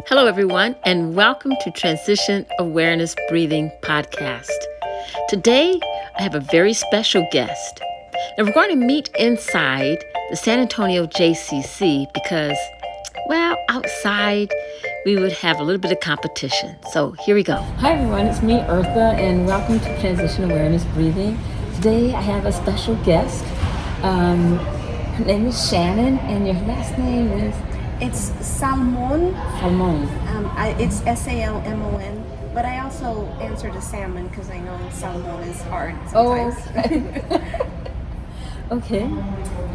Hello, everyone, and welcome to Transition Awareness Breathing Podcast. Today, I have a very special guest. Now, we're going to meet inside the San Antonio JCC because, well, outside we would have a little bit of competition. So here we go. Hi, everyone. It's me, Eartha, and welcome to Transition Awareness Breathing. Today, I have a special guest. Her name is Shannon, and your last name is? It's Salmon. Salmon. It's Salmon, but I also answer to Salmon because I know Salmon is hard sometimes. Oh, okay.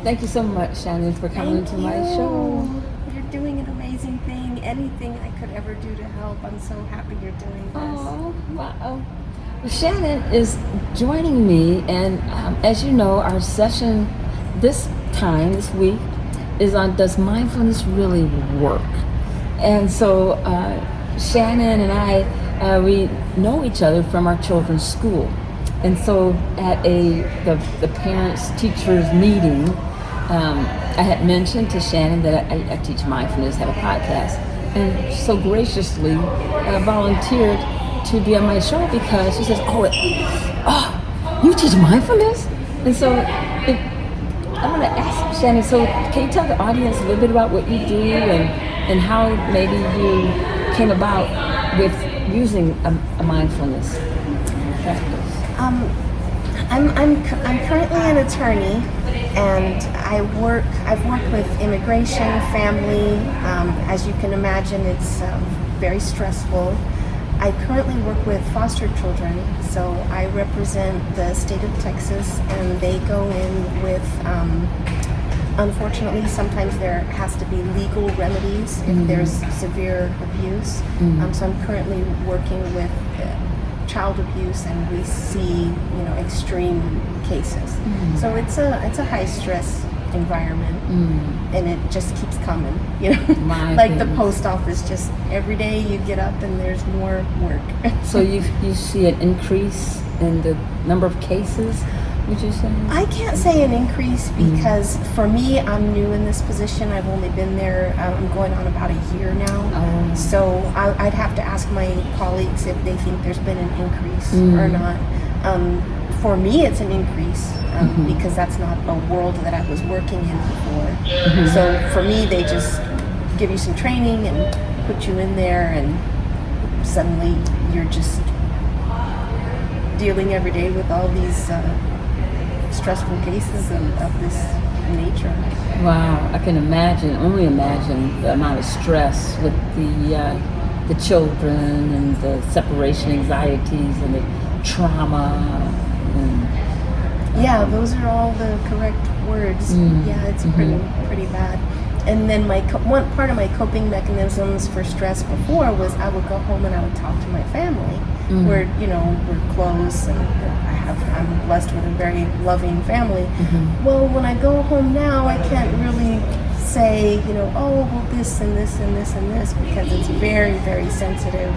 Thank you so much, Shannon, for coming to my show. You're doing an amazing thing. Anything I could ever do to help, I'm so happy you're doing this. Oh, wow. Well, Shannon is joining me, and as you know, our session this week, is on does mindfulness really work? And so Shannon and I, we know each other from our children's school. And so at the parents teachers meeting, I had mentioned to Shannon that I teach mindfulness, have a podcast, and she so graciously volunteered to be on my show because she says, oh, you teach mindfulness? And so I want to ask Shannon, so can you tell the audience a little bit about what you do and how maybe you came about with using a mindfulness practice? I'm currently an attorney, and I've worked with immigration, family. As you can imagine, it's very stressful. I currently work with foster children, so I represent the state of Texas, and they go in with, unfortunately, sometimes there has to be legal remedies if there's severe abuse. So I'm currently working with child abuse, and we see, extreme cases. So it's a high stress environment, and it just keeps coming, like the post office, just every day you get up and there's more work. So you see an increase in the number of cases, would you say? I can't say an increase because for me, I'm new in this position. I've only been there, I'm going on about a year now. So I'd have to ask my colleagues if they think there's been an increase or not. For me, it's an increase because that's not a world that I was working in before. So for me, they just give you some training and put you in there, and suddenly you're just dealing every day with all these stressful cases of this nature. Wow, I can only imagine the amount of stress with the children and the separation anxieties and the trauma. Yeah, those are all the correct words. Yeah, it's pretty bad. And then one part of my coping mechanisms for stress before was I would go home and I would talk to my family. We're close, and I'm blessed with a very loving family. Well, when I go home now, I can't really say, this and this and this and this, because it's very, very sensitive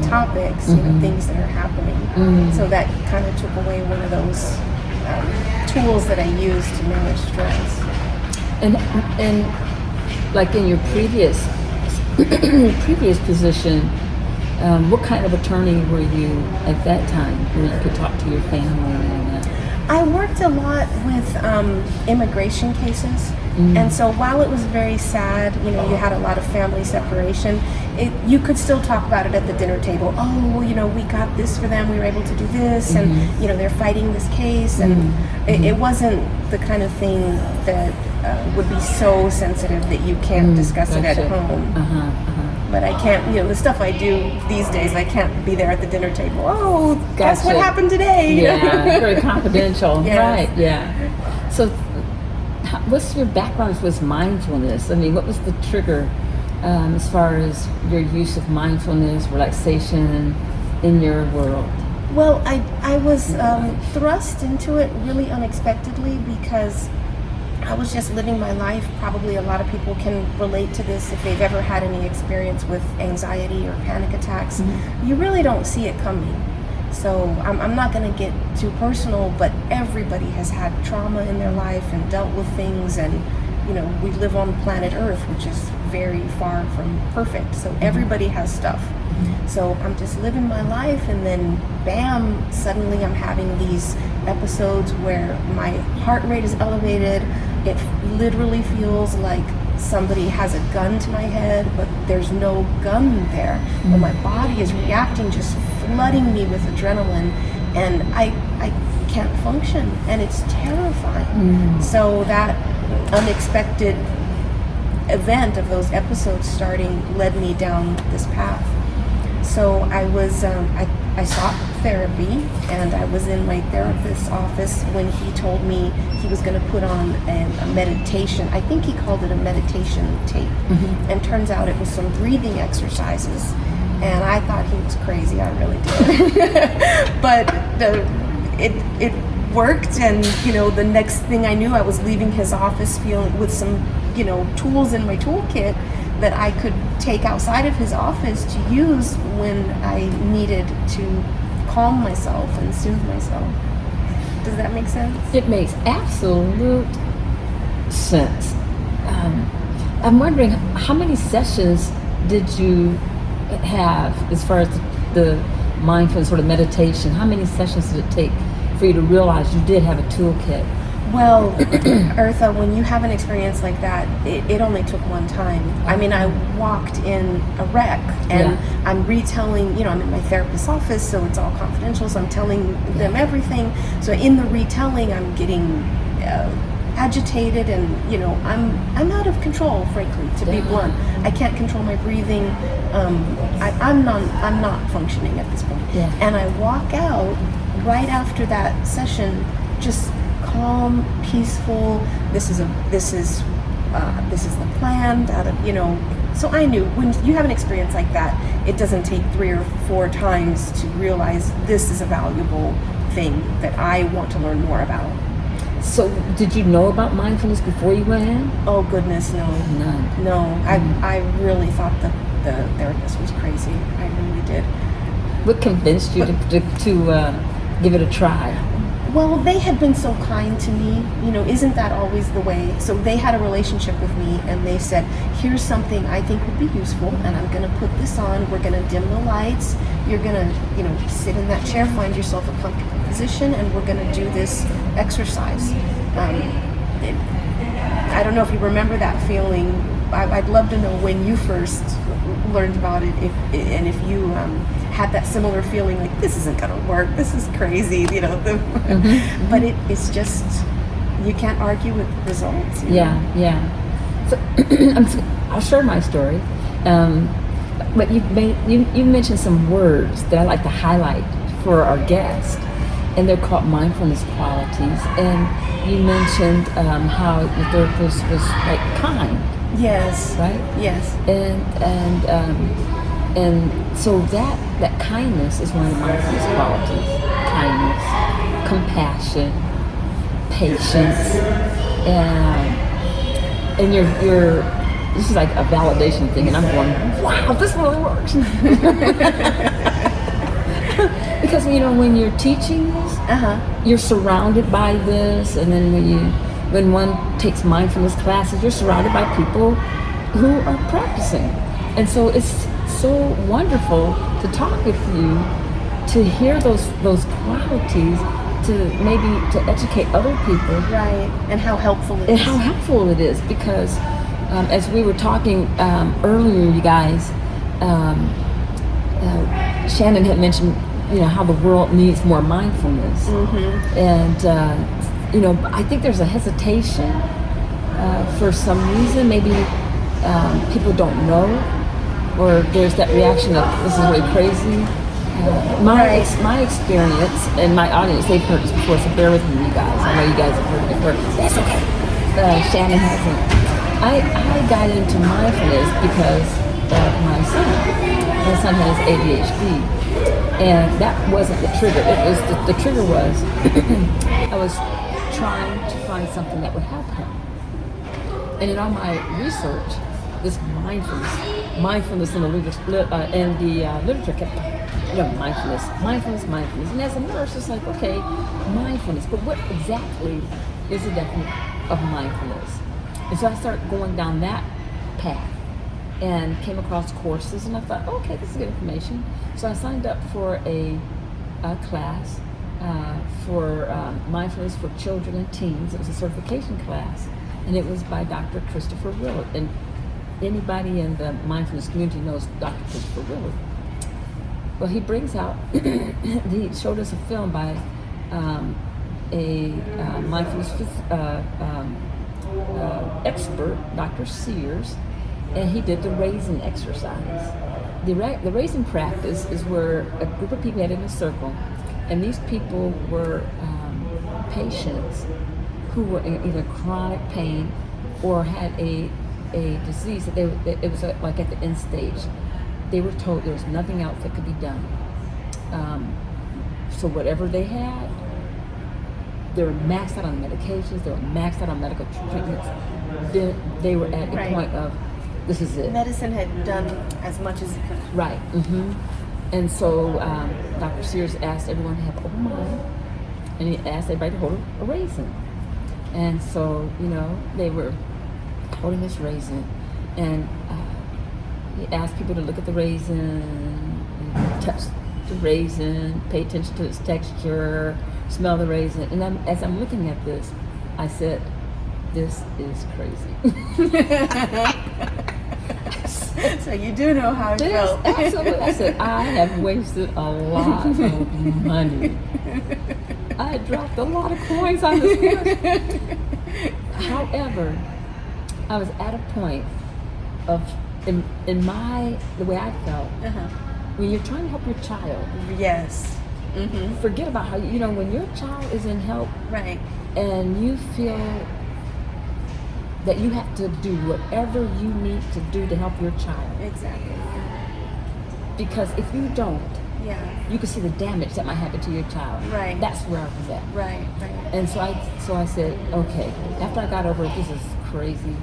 topics, things that are happening. So that kind of took away one of those tools that I use to manage stress. And like in your previous position, what kind of attorney were you at that time, where you could talk to your family and that? I worked a lot with immigration cases, and so while it was very sad, you had a lot of family separation, you could still talk about it at the dinner table. Oh, we got this for them, we were able to do this, and they're fighting this case, and it wasn't the kind of thing that would be so sensitive that you can't discuss it at home. But I can't, the stuff I do these days, I can't be there at the dinner table. Oh, guess what happened today? Yeah, very confidential. Yes. Right, yeah. So what's your background with mindfulness? I mean, what was the trigger as far as your use of mindfulness, relaxation in your world? Well, I was thrust into it really unexpectedly because I was just living my life. Probably a lot of people can relate to this if they've ever had any experience with anxiety or panic attacks. You really don't see it coming. So I'm not going to get too personal, but everybody has had trauma in their life and dealt with things, and we live on planet Earth, which is very far from perfect. So everybody has stuff. So I'm just living my life, and then bam, suddenly I'm having these episodes where my heart rate is elevated. It literally feels like somebody has a gun to my head, but there's no gun there. And my body is reacting, just flooding me with adrenaline, and I can't function, and it's terrifying. So that unexpected event of those episodes starting led me down this path. So I was, I sought therapy, and I was in my therapist's office when he told me he was going to put on a meditation. I think he called it a meditation tape. And turns out it was some breathing exercises. And I thought he was crazy, I really did. But it worked, and the next thing I knew, I was leaving his office feeling with some tools in my toolkit that I could take outside of his office to use when I needed to calm myself and soothe myself. Does that make sense? It makes absolute sense. I'm wondering, how many sessions did you have as far as the mindfulness sort of meditation? How many sessions did it take for you to realize you did have a toolkit? Well, Eartha, when you have an experience like that, it only took one time. I mean, I walked in a wreck, and I'm retelling, I'm in my therapist's office, so it's all confidential, so I'm telling them everything. So in the retelling, I'm getting agitated, and I'm out of control, frankly, to be blunt. I can't control my breathing. I'm not functioning at this point. And I walk out right after that session, just calm, peaceful. This is the plan. So I knew when you have an experience like that, it doesn't take 3 or 4 times to realize this is a valuable thing that I want to learn more about. So did you know about mindfulness before you went in? Oh goodness, no. None. No, I really thought the therapist was crazy. I really did. What convinced you to give it a try? Well, they had been so kind to me, isn't that always the way? So they had a relationship with me, and they said, here's something I think would be useful, and I'm going to put this on. We're going to dim the lights. You're going to, sit in that chair, find yourself a comfortable position, and we're going to do this exercise. I don't know if you remember that feeling. I'd love to know when you first learned about it, if you had that similar feeling, like this isn't gonna work, this is crazy, but it's just, you can't argue with results. So I'll share my story, but you mentioned some words that I like to highlight for our guests, and they're called mindfulness qualities. And you mentioned how the therapist was like kind. Yes. Right? Yes. And so that kindness is one of the mindfulness qualities. Kindness, compassion, patience, and you're this is like a validation thing, and I'm going, wow, this really works. Because when you're teaching this, you're surrounded by this, and then when one takes mindfulness classes, you're surrounded by people who are practicing. And so it's so wonderful to talk with you, to hear those qualities, to educate other people. Right, and how helpful it is. And how helpful it is, because as we were talking earlier, you guys, Shannon had mentioned, how the world needs more mindfulness. And I think there's a hesitation for some reason. Maybe people don't know, or there's that reaction of this is really crazy. My experience and my audience, they've heard this before, so bear with me, you guys. I know you guys have heard it before. That's okay. Shannon hasn't. I got into mindfulness because of my son. My son has ADHD, and that wasn't the trigger. It was the trigger was I was trying to find something that would help him. And in all my research, this mindfulness in the literature kept, mindfulness. And as a nurse, it's like, okay, mindfulness, but what exactly is the definition of mindfulness? And so I started going down that path. and came across courses, and I thought, okay, this is good information. So I signed up for a class for mindfulness for children and teens. It was a certification class, and it was by Dr. Christopher Willard. And anybody in the mindfulness community knows Dr. Christopher Willard. Well, he brings out, he showed us a film by a mindfulness expert, Dr. Sears, and he did the raising exercise. The raising practice is where a group of people get in a circle, and these people were patients who were in either chronic pain or had a disease that it was like at the end stage. They were told there was nothing else that could be done. So whatever they had, they were maxed out on medications, they were maxed out on medical treatments. They were at the point of, this is it. Medicine had done as much as it could. Right. Mm-hmm. And so Dr. Sears asked everyone to have an open mind, and he asked everybody to hold a raisin. And so, they were holding this raisin, and he asked people to look at the raisin, and touch the raisin, pay attention to its texture, smell the raisin. And as I'm looking at this, I said, this is crazy. So you do know how it felt. Absolutely. I said, I have wasted a lot of money. I dropped a lot of coins on this course. However, I was at a point of, in the way I felt, when you're trying to help your child. Yes. Mm-hmm. Forget about how, when your child is in help. Right. And you feel that you have to do whatever you need to do to help your child. Exactly. Because if you don't, yeah, you can see the damage that might happen to your child. Right. That's where I was at. Right. And so I said, okay, after I got over it, this is crazy.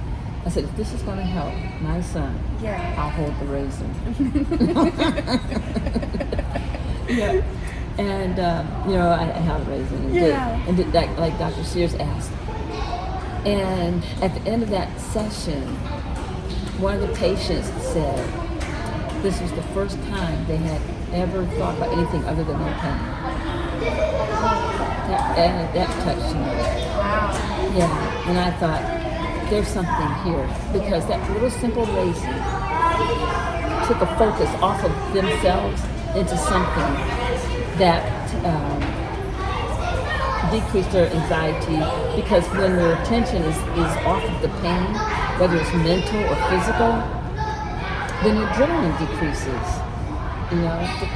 I said, if this is going to help my son, yeah, I'll hold the raisin. Yeah. And, I had a raisin and did that, like Dr. Sears asked. And at the end of that session, one of the patients said this was the first time they had ever thought about anything other than their pain. That touched me. Wow. Yeah, and I thought, there's something here, because that little simple raisin took a focus off of themselves into something that decreased their anxiety, because when your attention is off of the pain, whether it's mental or physical, then your adrenaline decreases.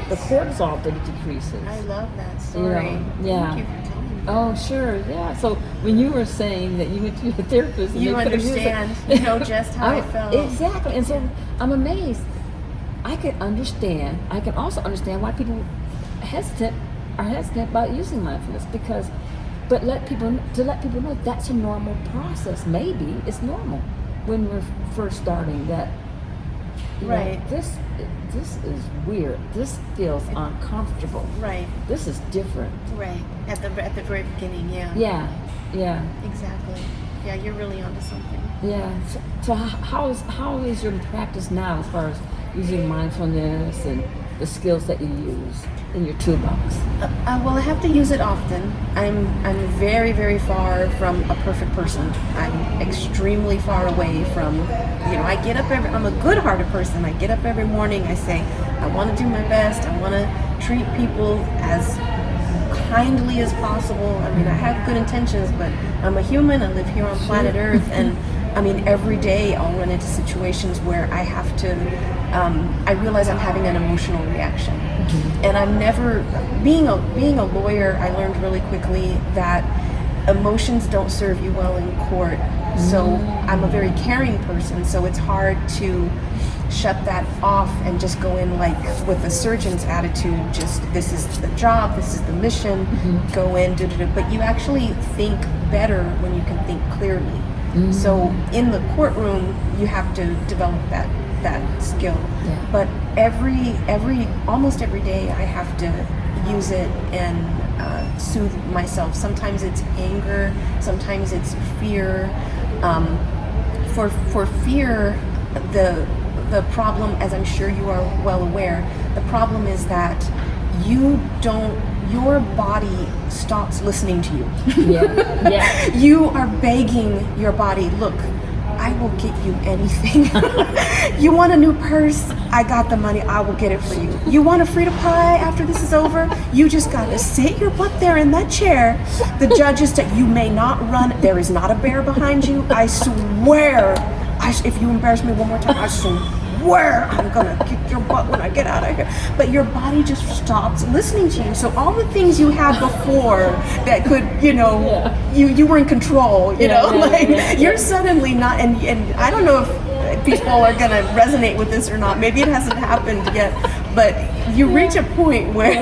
The cortisol decreases. I love that story. Yeah. Thank you for telling me. Oh, sure, yeah. So when you were saying that you went to a therapist, and you they put understand, you know just how I felt. Exactly, and so I'm amazed. I can also understand why people are hesitant about using mindfulness, but let people know that's a normal process. Maybe it's normal when we're first starting that. Right. This is weird. This feels uncomfortable. Right. This is different. Right. At the very beginning, yeah. Yeah. Exactly. Yeah, you're really onto something. Yeah. So how is your practice now as far as using mindfulness and the skills that you use in your toolbox? Well, I have to use it often. I'm very, very far from a perfect person. I'm extremely far away from, I get up I'm a good-hearted person. I get up every morning. I say, I want to do my best. I want to treat people as kindly as possible. I mean, I have good intentions, but I'm a human. I live here on planet Earth, and every day I'll run into situations where I have to, I realize I'm having an emotional reaction. Mm-hmm. And I'm never, being a lawyer, I learned really quickly that emotions don't serve you well in court. Mm-hmm. So I'm a very caring person, so it's hard to shut that off and just go in like with a surgeon's attitude, just this is the job, this is the mission, go in, but you actually think better when you can think clearly. Mm-hmm. So in the courtroom, you have to develop that skill. Yeah. But almost every day, I have to use it and soothe myself. Sometimes it's anger, sometimes it's fear. For fear, the problem, as I'm sure you are well aware, the problem is that your body stops listening to you. Yeah. You are begging your body, look, I will get you anything. You want a new purse? I got the money. I will get it for you. You want a Frito pie after this is over? You just got to sit your butt there in that chair. The judge is you may not run. There is not a bear behind you. I swear. If you embarrass me one more time, I swear I'm going to kick your butt when I get out of here. But your body just stops listening to you. So all the things you had before that could, you were in control, you're suddenly not, and I don't know if people are going to resonate with this or not. Maybe it hasn't happened yet, but you reach a point where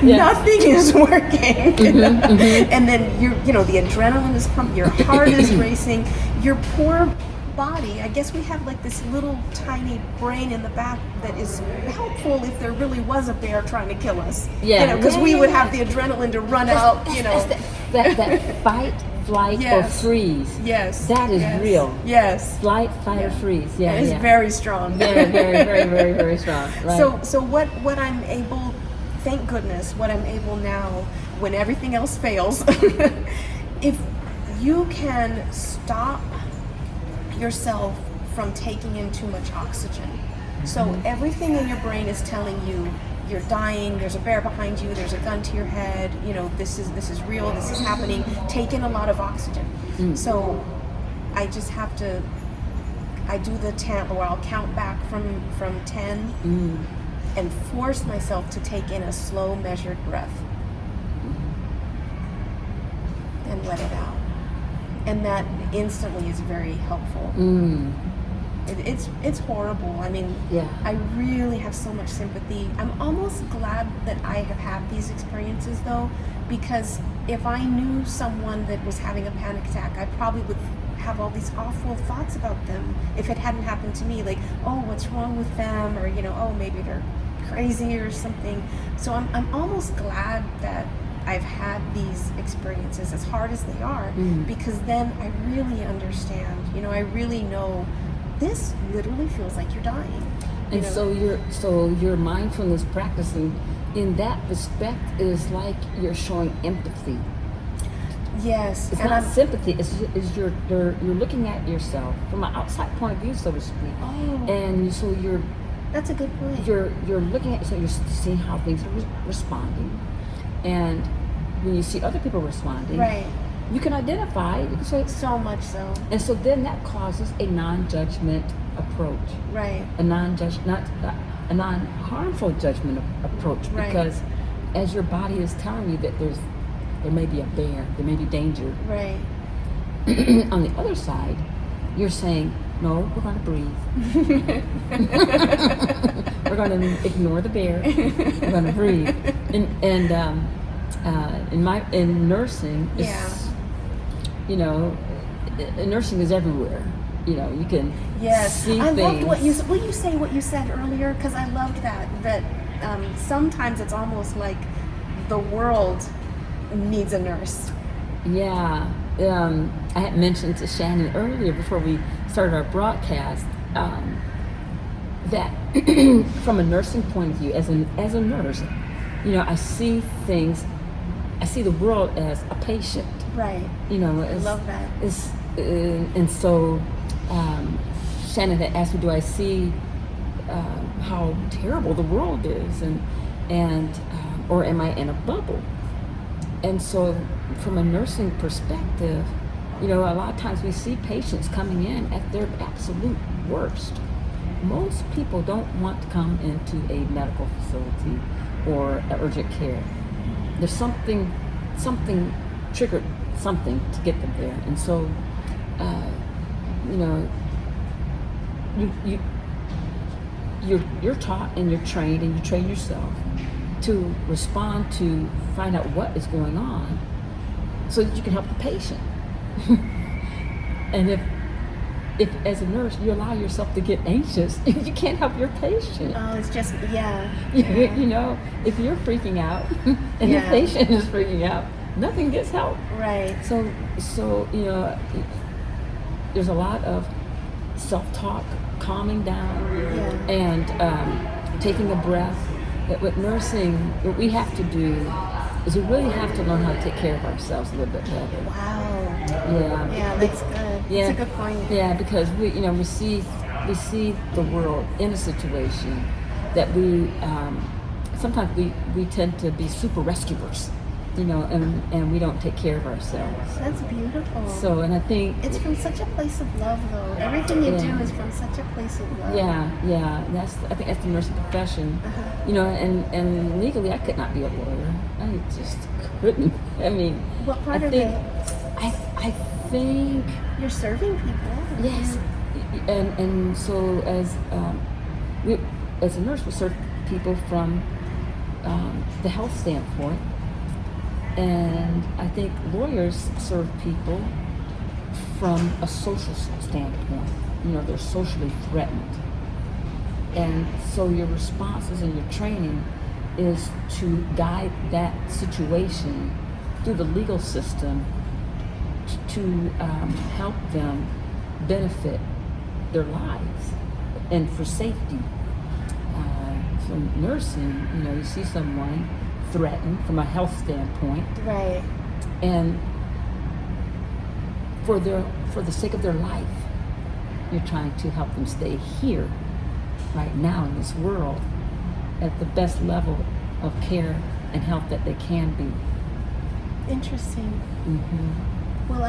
nothing is working. And then the adrenaline is pumping, your heart is racing, your poor body. I guess we have like this little tiny brain in the back that is helpful if there really was a bear trying to kill us. Because we would have the adrenaline to run out. That fight, flight, or freeze. Yes. That is real. Yes. Flight, fight, or freeze. Yeah. It's very strong. Very, very, very, very, very strong. Right. So what I'm able, thank goodness, what I'm able now, when everything else fails, if you can stop yourself from taking in too much oxygen. So everything in your brain is telling you you're dying, there's a bear behind you, there's a gun to your head, this is real, this is happening. Take in a lot of oxygen. So I just have to, I do the 10, or I'll count back from 10 and force myself to take in a slow, measured breath and let it out. And that instantly is very helpful. It's horrible. I mean, I really have so much sympathy. I'm almost glad that I have had these experiences though, because if I knew someone that was having a panic attack, I probably would have all these awful thoughts about them if it hadn't happened to me. Like, oh, what's wrong with them? Or, oh, maybe they're crazy or something. So I'm almost glad that I've had these experiences, as hard as they are, because then I really understand. I really know this literally feels like you're dying. And so your mindfulness practicing in that respect is like you're showing empathy. Yes, it's not sympathy. It's you're looking at yourself from an outside point of view, so to speak. Oh, and so that's a good point. You're looking at, so you're seeing how things are responding. And when you see other people responding, you can identify. You can say so much so. And so then that causes a non-judgment approach, a non-harmful judgment approach, because as your body is telling you that there may be a bear, there may be danger. On the other side, you're saying, no, we're going to breathe. We're going to ignore the bear. We're going to breathe. In nursing, it's, nursing is everywhere. You can see I things. loved what you. Will you say what you said earlier? Because I loved that sometimes it's almost like the world needs a nurse. Yeah. I had mentioned to Shannon earlier before we started our broadcast that from a nursing point of view, as a nurse, I see things. I see the world as a patient. I love that. And so Shannon had asked me, do I see how terrible the world is, and or am I in a bubble? And so from a nursing perspective, a lot of times we see patients coming in at their absolute worst. Most people don't want to come into a medical facility or urgent care. There's something triggered something to get them there. And so, you're taught and you're trained and you train yourself to respond, to find out what is going on so that you can help the patient. And if as a nurse you allow yourself to get anxious, you can't help your patient. Oh, it's just, if you're freaking out and the patient is freaking out, nothing gets help. Right. So there's a lot of self-talk, calming down, Yeah. and taking a breath. But with nursing, what we have to do is we really have to learn how to take care of ourselves a little bit better. Wow. Yeah. Yeah, that's good. Yeah. That's a good point. Yeah, because we see the world in a situation that we sometimes we tend to be super rescuers, and we don't take care of ourselves. That's beautiful. So, and I think It's from such a place of love, though. Everything you do Yeah. is from such a place of love. yeah, I think that's the nursing profession. And legally I could not be a lawyer. I just couldn't. I mean, What I part of think it? I think You're serving people. yes, and so as a nurse, we serve people from the health standpoint, and I think lawyers serve people from a social standpoint. They're socially threatened, and so your responses and your training is to guide that situation through the legal system to help them benefit their lives and for safety. From nursing, you see someone threatened from a health standpoint, Right. and for the sake of their life, you're trying to help them stay here, right now in this world, at the best level of care and health that they can be. Interesting. Mm-hmm. Well,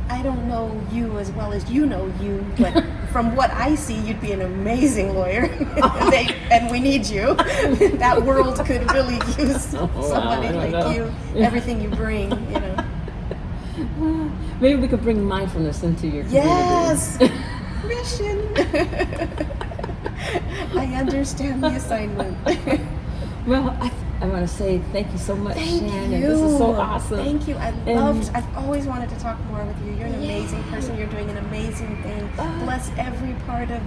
I don't know you as well as you know you, but from what I see, you'd be an amazing lawyer. And we need you. That world could really use somebody like you. Everything you bring, Maybe we could bring mindfulness into your community. Yes! Mission! I understand the assignment. Well, I want to say thank you so much, Thank Shannon. you. This is so awesome. Thank you. And- I've always wanted to talk more with you. You're an amazing person. You're doing an amazing thing. Bless every part of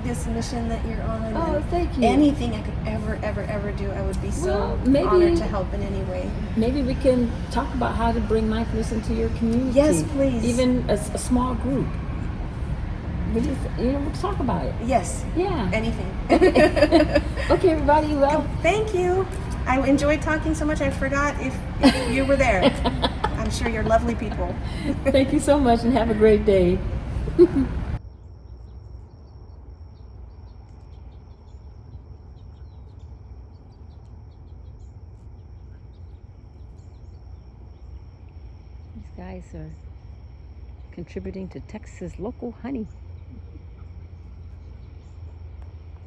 this mission that you're on. Oh, and thank you. Anything I could ever do, I would be so Well, maybe- honored to help in any way. Maybe we can talk about how to bring mindfulness into your community. Yes, please. Even a small group. We'll talk about it. Yes. Yeah. Anything. Okay, everybody. Well, Thank you. I enjoyed talking so much I forgot if you were there. I'm sure you're lovely people. thank you so much, and have a great day. These guys are contributing to Texas local honey.